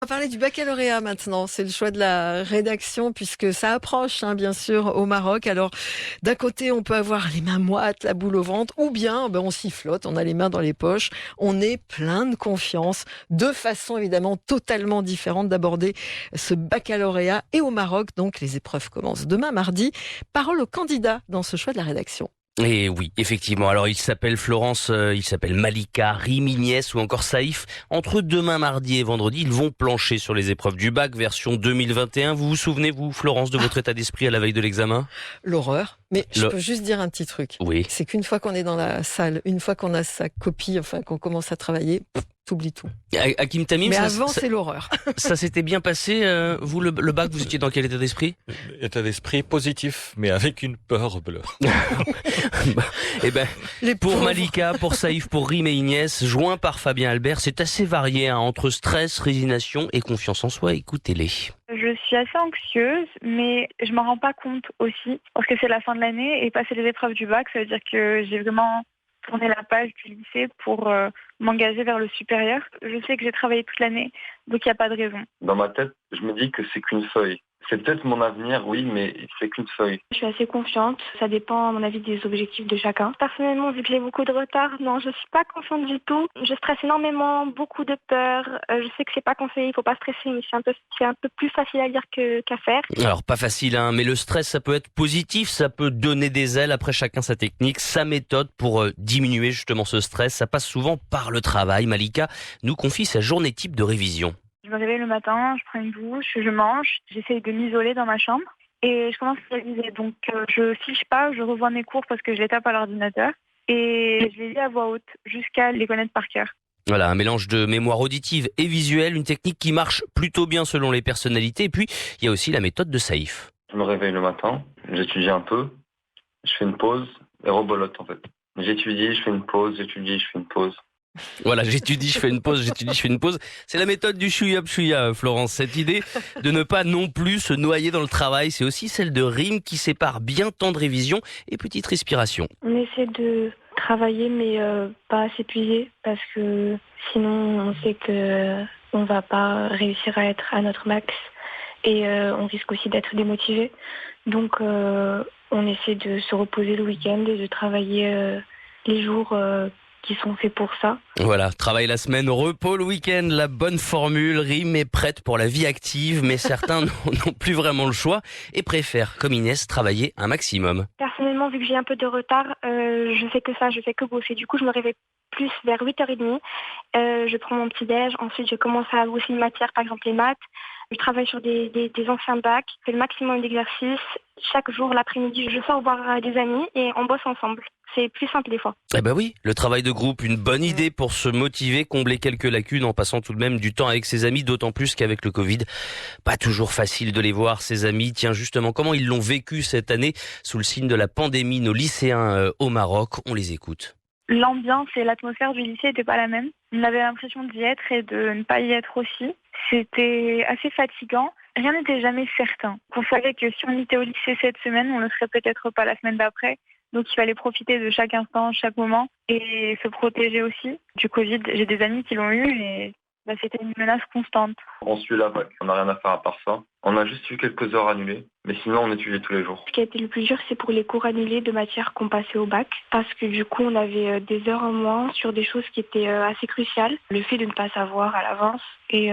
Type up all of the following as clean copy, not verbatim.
On va parler du baccalauréat maintenant. C'est le choix de la rédaction puisque ça approche, bien sûr, au Maroc. Alors, d'un côté, on peut avoir les mains moites, la boule au ventre, ou bien on s'y flotte, on a les mains dans les poches. On est plein de confiance. Deux façons évidemment totalement différentes d'aborder ce baccalauréat. Et au Maroc, donc, les épreuves commencent demain, mardi. Parole aux candidats dans ce choix de la rédaction. Et oui, effectivement. Alors, il s'appelle Florence, il s'appelle Malika, Rim, Ignès ou encore Saïf. Entre demain, mardi et vendredi, ils vont plancher sur les épreuves du bac version 2021. Vous vous souvenez, vous, Florence, de votre état d'esprit à la veille de l'examen? L'horreur. Mais je peux juste dire un petit truc. Oui. C'est qu'une fois qu'on est dans la salle, une fois qu'on a sa copie, qu'on commence à travailler, t'oublies tout. Hakim Tamim, Mais avant, c'est l'horreur. Ça s'était bien passé, vous, le bac, vous étiez dans quel état d'esprit? État d'esprit positif, mais avec une peur bleue. Eh ben, pour Malika, pour Saïf, pour Rim et Ignès, joint par Fabien Albert, c'est assez varié, entre stress, résignation et confiance en soi. Écoutez-les. Je suis assez anxieuse, mais je m'en rends pas compte aussi, parce que c'est la fin de l'année et passer les épreuves du bac, ça veut dire que j'ai vraiment tourné la page du lycée pour m'engager vers le supérieur. Je sais que j'ai travaillé toute l'année, donc il n'y a pas de raison. Dans ma tête, je me dis que c'est qu'une feuille. C'est peut-être mon avenir, oui, mais c'est qu'une feuille. Je suis assez confiante. Ça dépend, à mon avis, des objectifs de chacun. Personnellement, vu que j'ai beaucoup de retard, non, je suis pas confiante du tout. Je stresse énormément, beaucoup de peur. Je sais que c'est pas conseillé, il faut pas stresser, mais c'est un peu plus facile à dire qu'à faire. Alors, pas facile, mais le stress, ça peut être positif, ça peut donner des ailes. Après, chacun sa technique, sa méthode pour diminuer justement ce stress. Ça passe souvent par le travail. Malika nous confie sa journée type de révision. Je me réveille le matin, je prends une douche, je mange, j'essaye de m'isoler dans ma chambre et je commence à réviser. Donc je fiche pas, je revois mes cours parce que je les tape à l'ordinateur et je les lis à voix haute jusqu'à les connaître par cœur. Voilà, un mélange de mémoire auditive et visuelle, une technique qui marche plutôt bien selon les personnalités. Et puis, il y a aussi la méthode de Saïf. Je me réveille le matin, j'étudie un peu, je fais une pause et rebolote en fait. J'étudie, je fais une pause, j'étudie, je fais une pause. Voilà, j'étudie, je fais une pause, j'étudie, je fais une pause. C'est la méthode du chouïa, Florence. Cette idée de ne pas non plus se noyer dans le travail, c'est aussi celle de Rim qui sépare bien temps de révision et petite respiration. On essaie de travailler, mais pas s'épuiser, parce que sinon, on sait que on va pas réussir à être à notre max et on risque aussi d'être démotivé. Donc, on essaie de se reposer le week-end et de travailler les jours qui sont faits pour ça. Voilà, travail la semaine, repos le week-end, la bonne formule. Rim est prête pour la vie active, mais certains n'ont plus vraiment le choix et préfèrent, comme Inès, travailler un maximum. Personnellement, vu que j'ai un peu de retard, je fais que ça, je fais que bosser. Du coup, je me réveille plus vers 8h30. Je prends mon petit-déj, ensuite je commence à bosser une matière, par exemple les maths. Je travaille sur des anciens bacs, je fais le maximum d'exercices. Chaque jour, l'après-midi, je sors voir des amis et on bosse ensemble. C'est plus simple des fois. Eh ben oui, le travail de groupe, une bonne idée pour se motiver, combler quelques lacunes en passant tout de même du temps avec ses amis, d'autant plus qu'avec le Covid, pas toujours facile de les voir, ses amis. Tiens, justement, comment ils l'ont vécu cette année sous le signe de la pandémie, nos lycéens au Maroc, on les écoute. L'ambiance et l'atmosphère du lycée n'étaient pas la même. On avait l'impression d'y être et de ne pas y être aussi. C'était assez fatigant. Rien n'était jamais certain. On savait que si on était au lycée cette semaine, on ne serait peut-être pas la semaine d'après. Donc il fallait profiter de chaque instant, chaque moment et se protéger aussi du Covid. J'ai des amis qui l'ont eu et c'était une menace constante. On suit la vague, on n'a rien à faire à part ça. On a juste eu quelques heures annulées, mais sinon on étudie tous les jours. Ce qui a été le plus dur, c'est pour les cours annulés de matières qu'on passait au bac, parce que du coup on avait des heures en moins sur des choses qui étaient assez cruciales. Le fait de ne pas savoir à l'avance et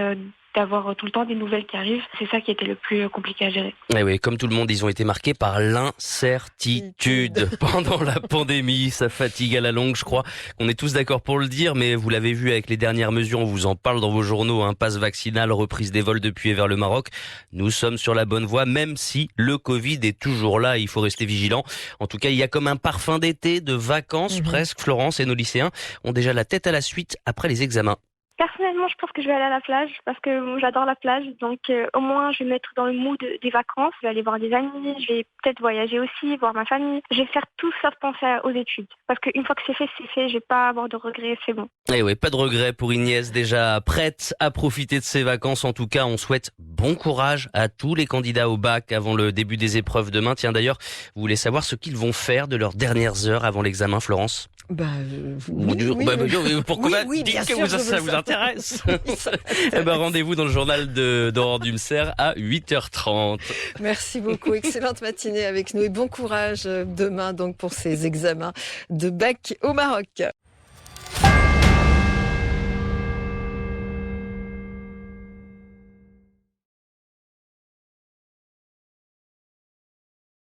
d'avoir tout le temps des nouvelles qui arrivent, c'est ça qui était le plus compliqué à gérer. Et oui, comme tout le monde, ils ont été marqués par l'incertitude pendant la pandémie. Ça fatigue à la longue, je crois qu'on est tous d'accord pour le dire, mais vous l'avez vu avec les dernières mesures, on vous en parle dans vos journaux, passe vaccinal, reprise des vols depuis et vers le Maroc. Nous sommes sur la bonne voie, même si le Covid est toujours là, il faut rester vigilant. En tout cas, il y a comme un parfum d'été, de vacances presque. Florence et nos lycéens ont déjà la tête à la suite après les examens. Personnellement, je pense que je vais aller à la plage parce que j'adore la plage. Donc, au moins, je vais me mettre dans le mood des vacances. Je vais aller voir des amis. Je vais peut-être voyager aussi, voir ma famille. Je vais faire tout sauf penser aux études. Parce qu'une fois que c'est fait, c'est fait. Je vais pas avoir de regrets. C'est bon. Eh oui, pas de regrets pour Ignès, déjà prête à profiter de ses vacances. En tout cas, on souhaite bon courage à tous les candidats au bac avant le début des épreuves demain. Tiens, d'ailleurs, vous voulez savoir ce qu'ils vont faire de leurs dernières heures avant l'examen, Florence ? Pourquoi oui, dites bien que sûr, ça vous intéresse? Rendez-vous dans le journal d'Aurore Dumser à 8h30. Merci beaucoup. Excellente matinée avec nous et bon courage demain donc pour ces examens de bac au Maroc.